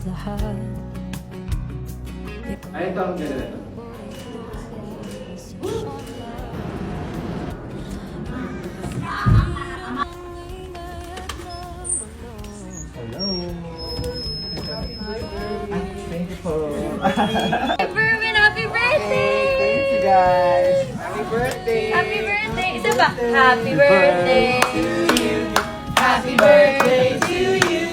Ay, ito ang ganda na. Hello. Thank you po. Berwin, happy birthday! Thank you guys. Happy birthday. Happy birthday! Isa ba? Happy birthday! Happy birthday to you!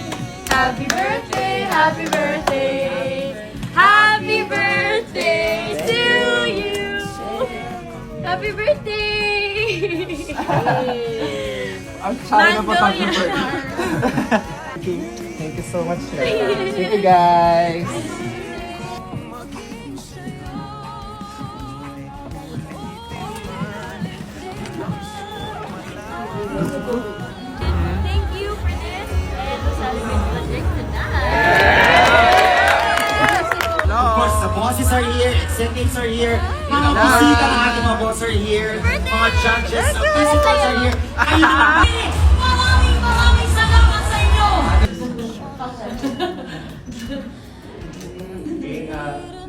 Happy birthday! Happy birthday! Happy birthday to you! Happy birthday! Ang tsara na po happy birthday. Thank you so much. Thank you guys. Thank you for this and to celebrate the drink tonight. Of course, the bosses are here, executives are here, mga bisita ng ating mga boss are here, mga judges, visitors are here. Kayo na! Maraming salamat sa inyo!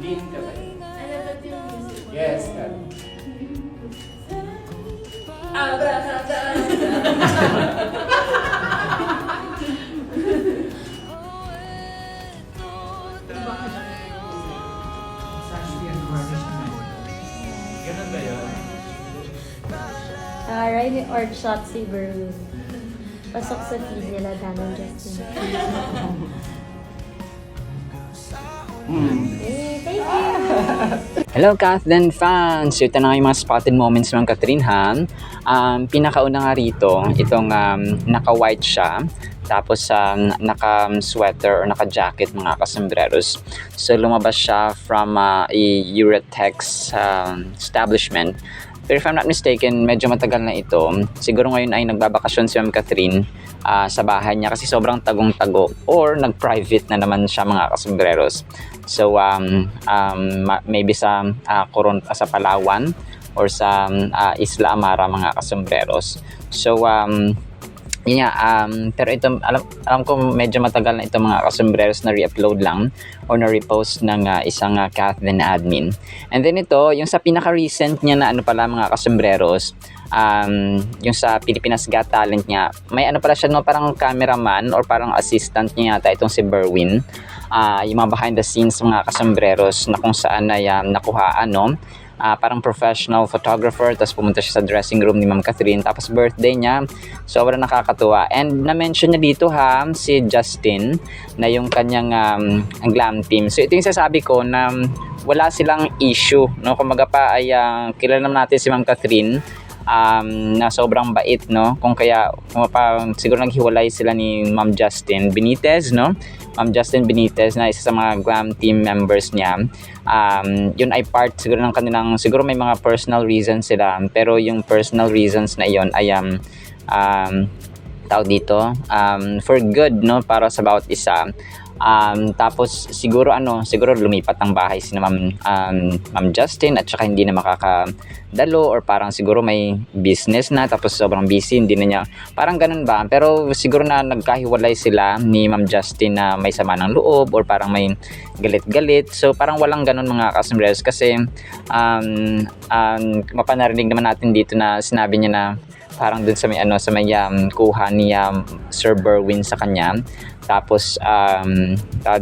Lean ka ba? Yes, Kat. Ganun ba yun? Taray ni Art Shot si Berwin. Pasok sa feed nila, Danon Justin. Thank you! Hello Kathleen fans! So ito na nga yung mga spotted moments ng Catherine ha. Pinakauna nga rito, itong naka-white siya. Tapos naka-sweater or naka-jacket mga kasambreros. So lumabas siya from a Eurotex establishment. Pero if I'm not mistaken, medyo matagal na ito. Siguro ngayon ay nagbabakasyon si Ma'am Catherine sa bahay niya kasi sobrang tagong-tago or nag-private na naman siya mga kasambreros. So maybe sa sa Palawan or sa Isla Amara mga kasambreros. So yun nga, pero ito, alam ko medyo matagal na ito mga kasambreros na re-upload lang or na-repost ng isang Kathleen admin. And then ito, yung sa pinaka-recent niya na ano pala mga kasambreros, yung sa Pilipinas Got Talent niya, may ano pala siya no, parang cameraman or parang assistant niya yata itong si Berwin. Yung mga behind the scenes mga kasambreros na kung saan ay nakuhaan no. Parang professional photographer, tapos pumunta siya sa dressing room ni Ma'am Catherine, tapos birthday niya, sobrang nakakatuwa. And na-mention niya dito ha, si Justin, na yung kanyang glam team. So ito yung sasabi ko na wala silang issue, no? Kumaga pa ay kilala naman natin si Ma'am Catherine, na sobrang bait, no? Kung siguro naghiwalay sila ni Ma'am Justin Benitez, no? Ma'am Justin Benitez na isa sa mga glam team members niya. Yun ay part siguro ng kanilang, siguro may mga personal reasons sila, pero yung personal reasons na iyon ay tawag dito, for good, no? Para sa bawat isa. Tapos siguro lumipat ang bahay si Ma'am Justin at saka hindi na makakadalo or parang siguro may business na tapos sobrang busy, hindi na niya, parang ganun ba, pero siguro na nagkahiwalay sila ni Ma'am Justin na may sama ng loob or parang may galit-galit. So parang walang ganun mga kasambreros kasi mapanarinig naman natin dito na sinabi niya na parang dun sa may kuha ni Sir Berwin sa kanya. Tapos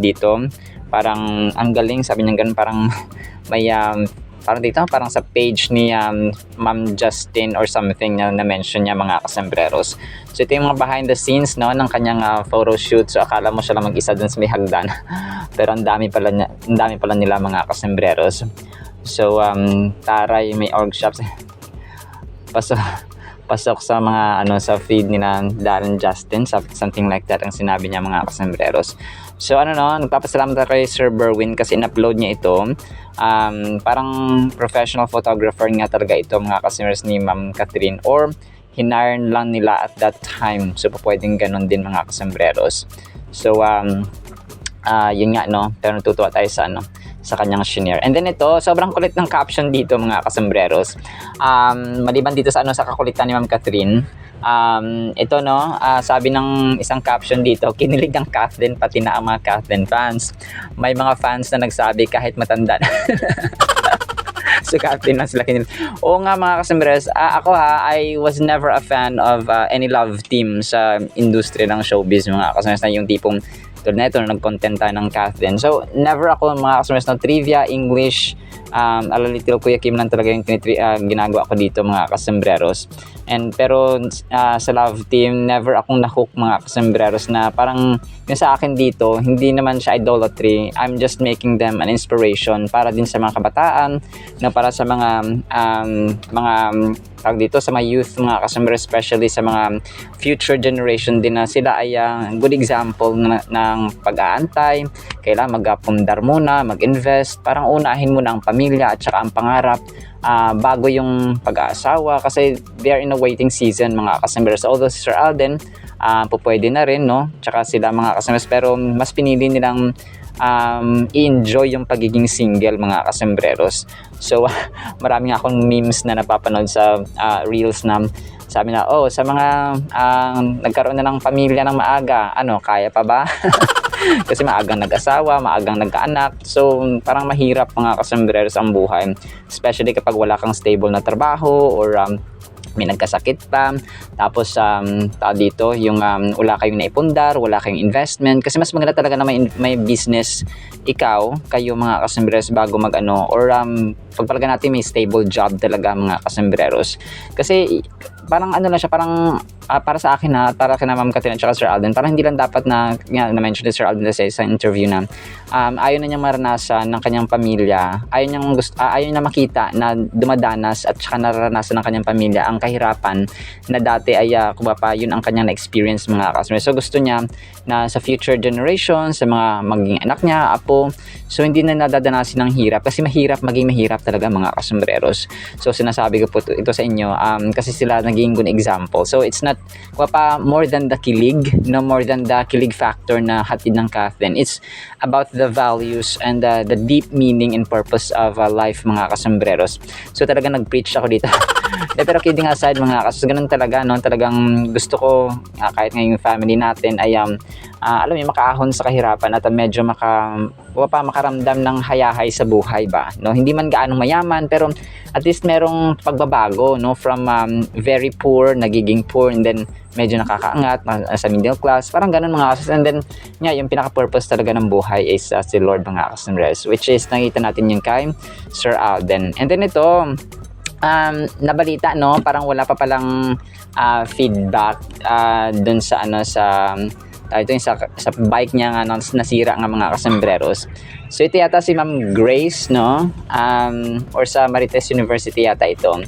dito parang ang galing, sabi niya ganun, parang may parang dito parang sa page ni Ma'am Justin or something na mention niya mga kasambreros. So ito yung mga behind the scenes no ng kanyang photo shoot. So akala mo siya lang mag-isa dun sa may hagdan. Pero ang dami pala nila mga kasambreros. So taray, may org shops. Pasok sa mga sa feed ni na Darren Justin, something like that ang sinabi niya mga kasambreros. So nagpapasalamat kay Sir Berwin kasi in-upload niya ito. Parang professional photographer nga talaga ito mga kasambreros ni Ma'am Catherine, or hinire lang nila at that time. So pwedeng ganun din mga kasambreros. So yun nga no, pero natutuwa tayo sa sa kanyang shinare. And then ito, sobrang kulit ng caption dito mga kasombreros. Maliban dito sa sa kakulitan ni Ma'am Catherine, ito no, sabi ng isang caption dito, kinilig ang Kathleen pati na ang mga Kathleen fans. May mga fans na nagsabi kahit matanda na. So Kathleen na sila kinilig. Oo nga mga kasombreros, ako I was never a fan of any love team sa industry ng showbiz mga kasombreros, na yung tipong tulad na ito na nag-content tayo ng Kathleen. So never ako mga kasombreros ng trivia, English, Little Kuya Kim lang talaga yung ginagawa ko dito mga kasombreros. Pero sa love team, never akong nahook mga kasombreros, na parang yung sa akin dito, hindi naman siya idolatry. I'm just making them an inspiration para din sa mga kabataan, na para sa mga tawag dito, sa mga youth mga kasombreros, especially sa mga future generation din, na sila ay good example ng pag-aantay. Kailangan mag-pundar muna, mag-invest, parang unahin muna ang pamilya at saka ang pangarap bago yung pag-aasawa, kasi they are in a waiting season mga kasombreros. Although si Sir Alden pwede na rin, no? Tsaka sila mga kasombreros, pero mas pinili nilang i-enjoy yung pagiging single mga kasombreros. So marami nga akong memes na napapanood sa reels na sabi na, sa mga nagkaroon na ng pamilya ng maaga, kaya pa ba? Kasi maagang nag-asawa, maagang nagkaanak. So parang mahirap mga kasombreros ang buhay, especially kapag wala kang stable na trabaho or may nagkasakit pa, tapos dito yung wala kayong naipundar, wala kayong investment. Kasi mas maganda talaga na may business kayo mga kasombreros bago or pagpalaga natin may stable job talaga mga kasombreros. Kasi parang lang siya, parang para sa akin para kina Ma'am Catherine at Sir Alden, parang hindi lang dapat na-mention ni Sir Alden sa interview na ayaw na niyang maranasan ng kanyang pamilya, ayaw niya makita na dumadanas at saka nararanasan ng kanyang pamilya ang kahirapan na dati ay yun ang kanyang na-experience mga kasombreros. So gusto niya na sa future generations, sa mga maging anak niya, apo, so hindi na nadadanasin ng hirap, kasi maging mahirap talaga mga kasombreros. So sinasabi ko po ito sa inyo kasi sila naging good example. So it's not more than the kilig, no, more than the kilig factor na hatid ng Kathleen. It's about the values and the deep meaning and purpose of life mga kasombreros. So talaga nag-preach ako dito. Pero kidding aside mga kasos, ganun talaga, no? Talagang gusto ko kahit ngayong family natin ay alam mo, makaahon sa kahirapan at medyo makaramdam ng hayahay sa buhay ba, no? Hindi man gaano mayaman, pero at least merong pagbabago, no? From very poor, nagiging poor, and then medyo nakakaangat sa middle class, parang ganun mga kasos. And then yung pinaka-purpose talaga ng buhay is si Lord mga kasos, which is nakita natin yung kay Sir Alden. And then ito, nabalita, no, parang wala pa palang feedback dun sa ito yung sa bike niya nga nasira nga mga kasombreros. So ito yata si Ma'am Grace, no, or sa Marites University yata ito.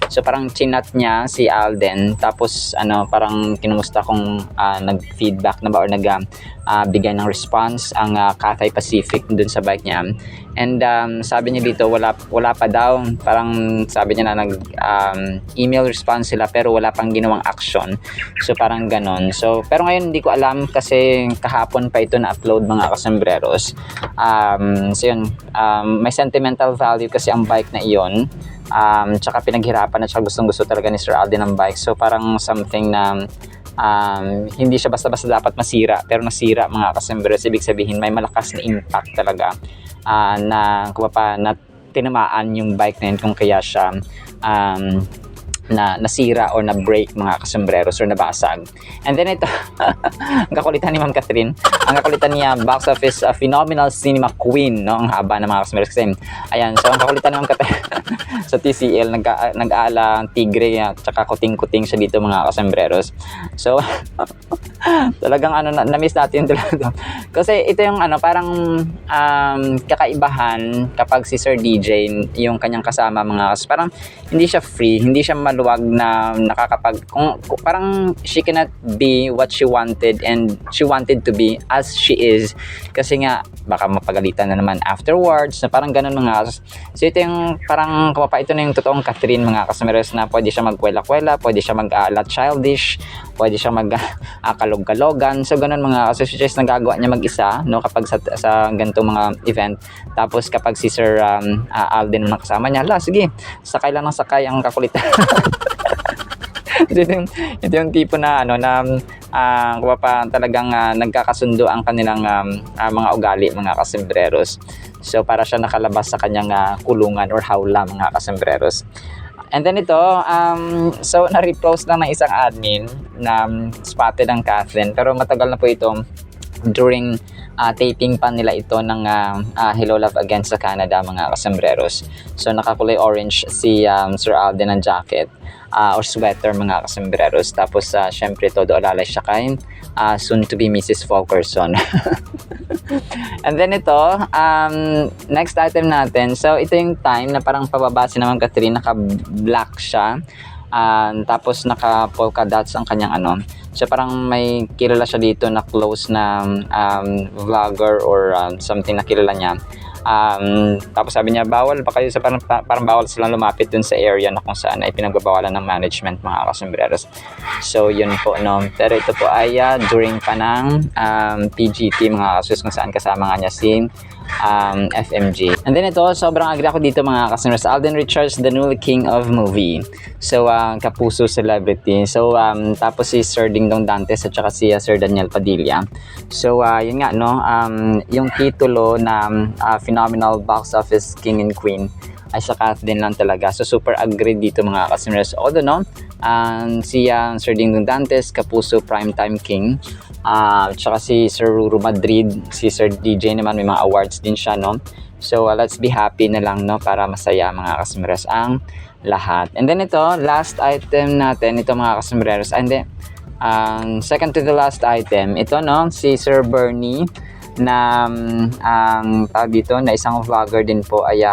So parang chinat niya si Alden, tapos parang kinumusta kung nag-feedback na ba or bigay ng response ang Cathay Pacific dun sa bike niya. And sabi niya dito wala pa daw, parang sabi niya na email response sila pero wala pang ginawang action. So parang ganon. So pero ngayon hindi ko alam kasi kahapon pa ito na-upload mga kasombreros. So yun, may sentimental value kasi ang bike na iyon. Tsaka pinaghirapan at saka gustong-gusto talaga ni Sir Alden ang bike. So parang something na hindi siya basta-basta dapat masira, pero nasira mga kasombreros. Ibig sabihin may malakas na impact talaga na tinamaan yung bike na yun kung kaya siya na nasira or na-break mga kasombreros or nabasag. And then ito, ang kakulitan ni Ma'am Catherine, ang kakulitan niya, box office phenomenal cinema queen, no? Ang haba ng mga kasombreros kasi. Ayan, so ang kakulitan ni Ma'am Catherine sa TCL, nag-aala tigre at saka kuting-kuting siya dito mga kasombreros. So, talagang na-miss natin talaga. Kasi ito yung parang kakaibahan kapag si Sir DJ, yung kanyang kasama mga kasombreros, parang hindi siya free, hindi siya maluwag na kung parang she cannot be what she wanted and she wanted to be as she is, kasi nga baka mapagalitan na naman afterwards, na parang ganun mga kasos. So ito yung parang ito na yung totoong Catherine mga kasombreros, na pwede siya magkwela-kwela, pwede siya childish, pwede siya kalog-kalogan. So ganun mga kasi which is nagagawa niya mag-isa no kapag sa ganitong mga event. Tapos kapag si Sir Alden ang kasama niya, sige, sakay lang ng sakay ang kakulitan. ito yung tipo na talagang nagkakasundo ang kanilang mga ugali, mga kasembreros. So para siya nakalabas sa kanyang kulungan or hawla, mga kasembreros. And then ito, so na-repost lang ng isang admin na spotted ang Kathleen, pero matagal na po ito during taping pa nila ito ng Hello Love Again sa Canada, mga kasembreros. So nakakulay orange si Sir Alden ng jacket or sweater, mga kasembreros. Tapos syempre todo alalay siya kay soon to be Mrs. Fulkerson. And then ito, next item natin. So ito yung time na parang pababa si naman Catherine, naka-black siya. Tapos naka-polka dots ang kanyang So parang may kilala siya dito na close na vlogger or something na kilala niya. Tapos sabi niya, bawal pa kayo, parang bawal silang lumapit dun sa area na kung saan ay pinagbabawalan ng management, mga kasembreros. So yun po, no. Pero ito po ay during pa ng PGT, mga kasus, kung saan kasama nga niya si FMG. And then ito, sobrang agree ako dito, mga kasembreros. Alden Richards, the new king of movie. So kapuso celebrity. So tapos si Sir Dingdong Dantes at saka si Sir Daniel Padilla. So yun nga, no, yung titulo na phenomenal box office king and queen ay sa Kathleen lang talaga. So super agree dito, mga kasembreros. Although no, si Sir Dingdong Dantes, kapuso primetime king. Tsaka si Sir Ruru Madrid, si Sir DJ naman may mga awards din siya, no. So let's be happy na lang, no, para masaya, mga kasembreros, ang lahat. And then ito, last item natin, ito, mga kasembreros. And then second to the last item, ito, no, si Sir Bernie na ang tawag dito na isang vlogger din po ay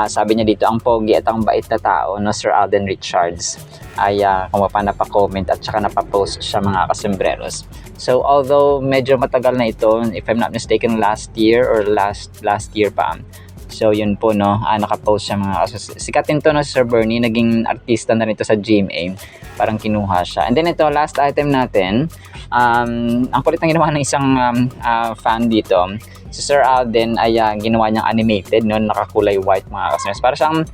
sabi niya dito, ang pogi at ang bait na tao, no, Sir Alden Richards ay kung pa napa-comment at saka napa-post siya, mga kasembreros. So although medyo matagal na ito, if I'm not mistaken last year or last year pa. So yun po, no, naka-post siya, mga kasembreros. Sikatin to, no, Sir Bernie, naging artista na rin ito sa GMA, parang kinuha siya. And then ito, last item natin, ang kulit na ginawa ng isang fan dito. Si Sir Alden ay ginawa niyang animated, no, nakakulay white, mga kasembreros. Para siyang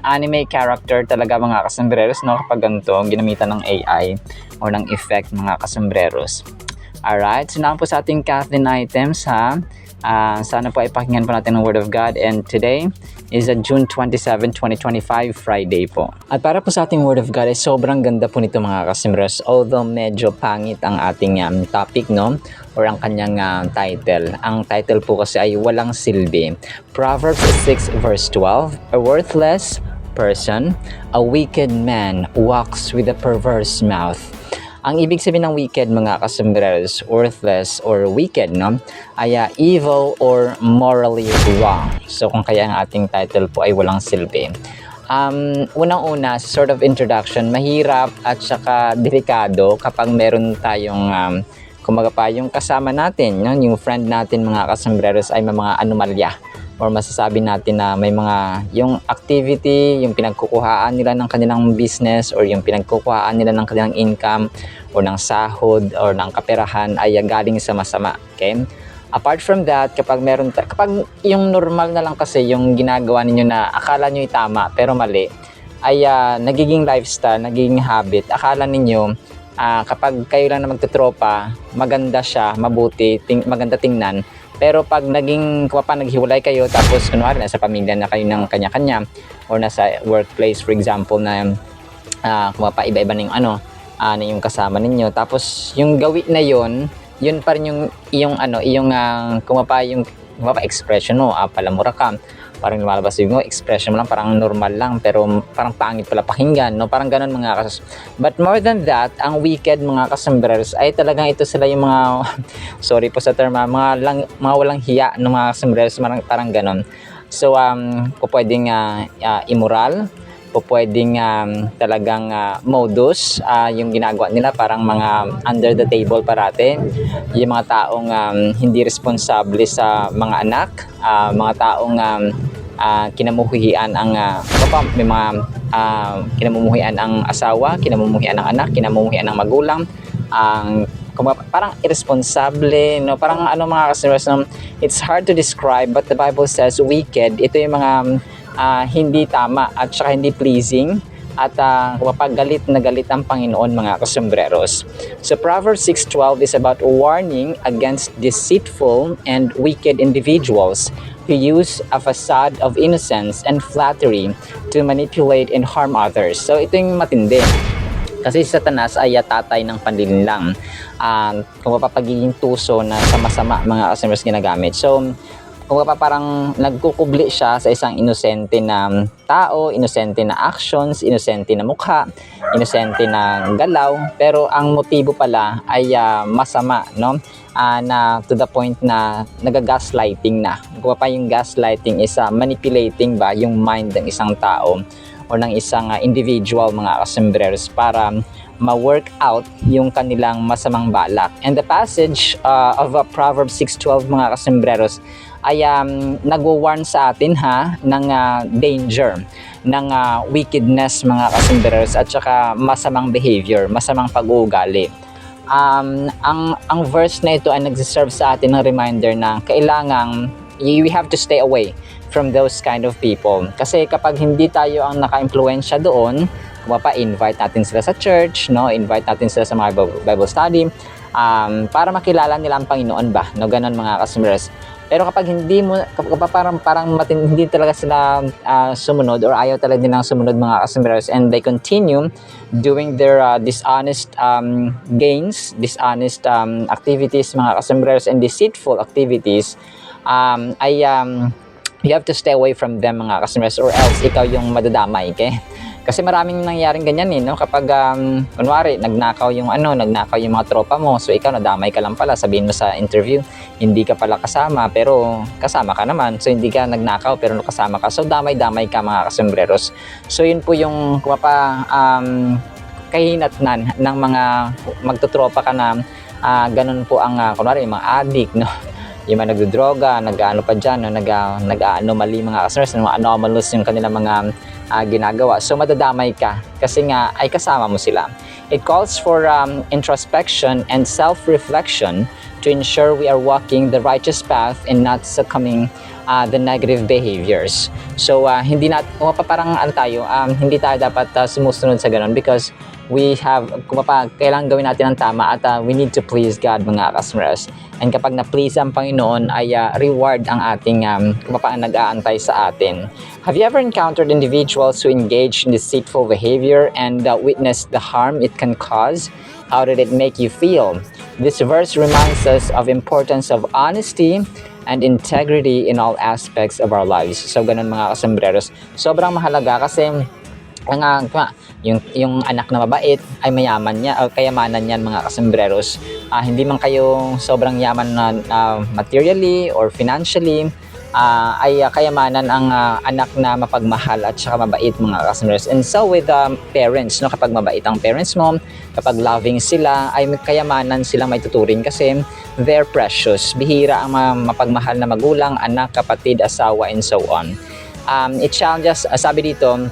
anime character talaga, mga kasembreros, no, kapag ganito ginamitan ng AI or ng effect, mga kasembreros. Alright, so na po sa ating Kathleen items, ha. Sana po ay pakinggan po natin ang Word of God, and today is June 27, 2025, Friday po. At para po sa ating Word of God ay sobrang ganda po nito, mga kasembreros, although medyo pangit ang ating topic, no, or ang kanyang title. Ang title po kasi ay walang silbi. Proverbs 6 verse 12, a worthless person, a wicked man walks with a perverse mouth. Ang ibig sabihin ng wicked, mga kasembreros, worthless or wicked, no, ay evil or morally wrong. So kung kaya ang ating title po ay walang silbi. Unang-una, sort of introduction, mahirap at saka delikado kapag meron tayong kumaga pa yung kasama natin, no, yung friend natin, mga kasembreros, ay may mga anomalya or masasabi natin na may mga yung activity, yung pinagkukuhaan nila ng kanilang business or yung pinagkukuhaan nila ng kanilang income or ng sahod or ng kaperahan ay galing sa masama. Okay? Apart from that, kapag yung normal na lang kasi yung ginagawa ninyo na akala nyo tama pero mali, ay nagiging lifestyle, nagiging habit. Akala ninyo kapag kayo lang na magtutropa, maganda siya, mabuti, maganda tingnan. Pero pag naghiwalay kayo, tapos kunwari nasa pamilya na kayo ng kanya-kanya or nasa workplace, for example, na iba-iba na yung kasama ninyo. Tapos yung gawi na yun pa rin yung expression mo, palamura ka. Parang lumalabas yung expression mo lang, parang normal lang, pero parang pangit pala pakinggan, no? Parang ganun, mga kasus. But more than that, ang wicked, mga kasembreros, ay talagang ito sila yung mga, sorry po sa term, mga walang hiya ng mga kasembreros, parang ganun. So, pwedeng immoral, pwedeng talagang modus, yung ginagawa nila, parang mga under the table parate, yung mga taong hindi responsable sa mga anak, mga taong kinamuhian ang may mga kinamumuhian ang asawa, kinamumuhian ang anak, kinamumuhian ang magulang, parang irresponsible, no? Parang ano mga kasumers, no? It's hard to describe, but the Bible says wicked. Ito yung mga hindi tama at saka hindi pleasing at galit na galit ang Panginoon mga kasumberos. So Proverbs 6:12 is about warning against deceitful and wicked individuals who use a facade of innocence and flattery to manipulate and harm others. So ito yung matindi. Kasi si Satanas ay tatay ng panlilinlang. Kung pagiging tuso na sama-sama mga kasumers ginagamit. So kung parang nagkukubli siya sa isang inosente na tao, inosente na actions, inosente na mukha, inosente na galaw, pero ang motibo pala ay masama, no? Na to the point na nagagaslighting na. Kung pa yung gaslighting is manipulating ba yung mind ng isang tao o ng isang individual mga kasembreros para ma-work out yung kanilang masamang balak. And the passage of Proverbs 6:12 mga kasembreros ay nagwo-warn sa atin ng danger ng wickedness mga kasembreros at saka masamang behavior, masamang pag-uugali. Ang verse na ito ay nagsiserve sa atin ng reminder na kailangang we have to stay away from those kind of people. Kasi kapag hindi tayo ang naka-impluwensya doon, invite natin sila sa church, no? Invite natin sila sa mga Bible study para makilala nila ang Panginoon ba, no? Ganon mga kasumers. Pero kapag hindi mo, parang hindi talaga sila sumunod or ayaw talaga nilang sumunod mga kasumers and they continue doing their dishonest gains, dishonest activities mga kasumers and deceitful activities, you have to stay away from them mga kasumers or else ikaw yung madadamay, okay? Kasi maraming nangyaring ganyan no? Kapag kunwari nagnakaw yung mga tropa mo, so ikaw nadamay ka lang pala, sabihin mo sa interview hindi ka pala kasama pero kasama ka naman, so hindi ka nagnakaw pero kasama ka, so damay-damay ka mga kasembreros. So yun po yung kahinatnan ng mga magtotropa ka na ganun po ang kunwari yung mga addict, no? Yung mga nagdodroga, nag-ano pa dyan, no? nag-anomaly mga kasembreros, mga anomalous yung kanilang mga ginagawa. So madadamay ka kasi nga ay kasama mo sila. It calls for introspection and self-reflection to ensure we are walking the righteous path and not succumbing the negative behaviors. So hindi tayo dapat sumusunod sa ganun because we have, kailangan gawin natin ang tama at we need to please God mga kasmers. And kapag na-please ang Panginoon ay reward ang ating nag-aantay sa atin. Have you ever encountered individuals who engage in deceitful behavior and witnessed the harm it can cause? How did it make you feel? This verse reminds us of importance of honesty and integrity in all aspects of our lives. So ganun mga kasembreros. Sobrang mahalaga kasi yung anak na mabait ay mayaman niya o kayamanan niyan mga kasembreros. Hindi man kayo sobrang yaman na materially or financially, ay kayamanan ang anak na mapagmahal at saka mabait mga kasembreros. And so with parents, no, kapag mabait ang parents mo, kapag loving sila, ay kayamanan sila may tuturing kasi they're precious. Bihira ang mapagmahal na magulang, anak, kapatid, asawa, and so on. It challenges, sabi dito,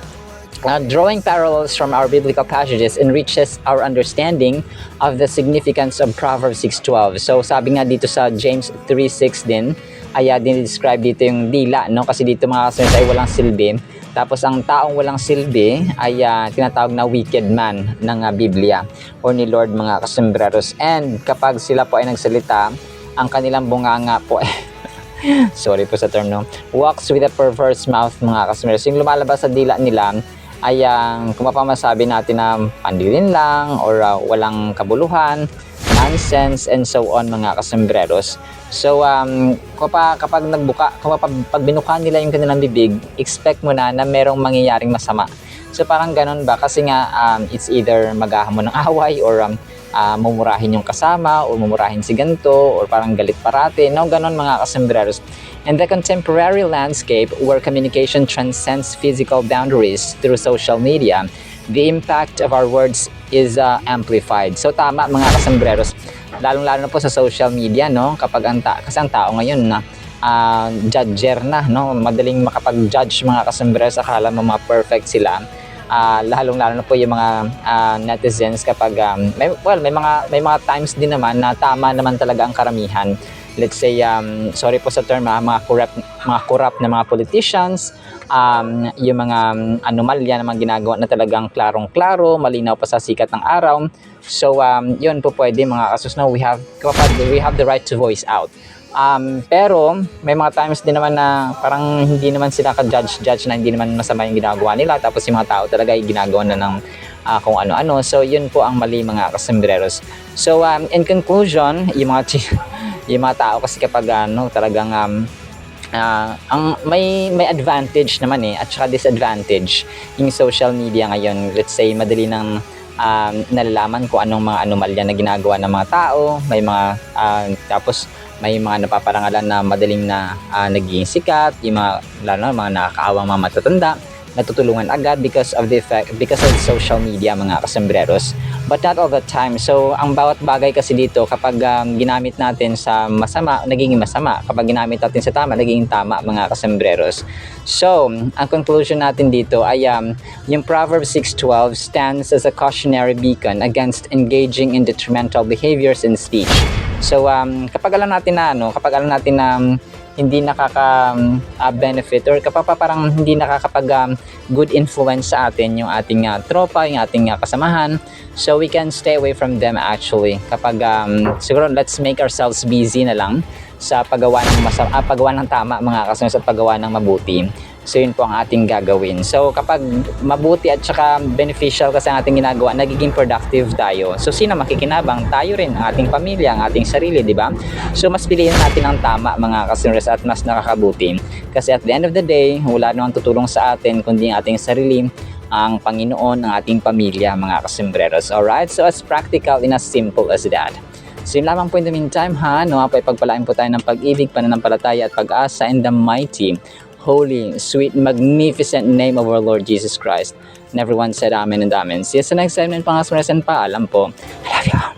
drawing parallels from our biblical passages enriches our understanding of the significance of Proverbs 6:12. So sabi nga dito sa James 3:6 din, ay dinidescribe dito yung dila, no? Kasi dito mga kasunod ay walang silbi. Tapos ang taong walang silbi ay tinatawag na wicked man ng Biblia or ni Lord mga kasembreros. And kapag sila po ay nagsalita, ang kanilang bunganga po ay sorry po sa term, no? Walks with a perverse mouth mga kasembreros. Yung lumalabas sa dila nila ay kung mapamasabi natin na pandilin lang or walang kabuluhan, nonsense, and so on mga kasembreros. So kapag pag binuka nila yung kanilang bibig, expect mo na merong mangyayaring masama. So parang ganun ba? Kasi nga it's either maghahamon ng away or mumurahin yung kasama o mumurahin si ganito or parang galit parate. No, ganun mga kasembreros. In the contemporary landscape where communication transcends physical boundaries through social media, the impact of our words is amplified. So tama mga kasembreros, lalong-lalo na po sa social media, no? Kapag kasi ang tao ngayon na judger na, no? Madaling makapag-judge mga kasembreros, akala mo mga perfect sila. lalong-lalo na po yung mga netizens kapag may mga times din naman na tama naman talaga ang karamihan. Let's say, sorry po sa term, mga corrupt na mga politicians, yung mga anomalya na mga ginagawa na talagang klarong-klaro, malinaw pa sa sikat ng araw. So, yun po pwede mga kasus na we have the right to voice out. Pero may mga times din naman na parang hindi naman sila ka-judge na hindi naman masama yung ginagawa nila, tapos yung mga tao talaga ay ginagawa na ng kung ano-ano. So, yun po ang mali mga kasembreros. So, in conclusion, yung mga tao kasi kapag talagang ang may advantage naman at saka disadvantage yung social media ngayon. Let's say madali nang nalalaman kung anong mga anomalya na ginagawa ng mga tao, may mga tapos may mga napaparangalan na madaling na nagiging sikat, yung mga lalo na mga nakakaawang mga matatanda natutulungan agad because of social media mga kasembreros, but not all the time. So ang bawat bagay kasi dito kapag ginamit natin sa masama, nagiging masama. Kapag ginamit natin sa tama, nagiging tama mga kasembreros. So ang conclusion natin dito ay yung Proverbs 6:12 stands as a cautionary beacon against engaging in detrimental behaviors in speech. So kapag alam natin na hindi nakaka-benefit or parang hindi nakakapag good influence sa atin yung ating tropa, yung ating kasamahan. So we can stay away from them actually. Kapag siguro let's make ourselves busy na lang sa paggawa ng tama mga kasunod sa paggawa ng mabuti. So yun po ang ating gagawin. So kapag mabuti at saka beneficial kasi ang ating ginagawa, nagiging productive tayo. So sino makikinabang? Tayo rin, ang ating pamilya, ang ating sarili, di ba? So mas piliin natin ang tama mga kasunod at mas nakakabuti. Kasi at the end of the day, wala namang tutulong sa atin kundi ang ating sarili, ang Panginoon, ang ating pamilya mga kasembreros. Alright? So as practical and as simple as that. So yun lamang po in the meantime nawa po ipagpalain po tayo ng pag-ibig, pananampalataya at pag-asa in the mighty, holy, sweet, magnificent name of our Lord Jesus Christ. And everyone said amen and amen. See you sa next segment, pangasmarasan pa. Alam po, I love you.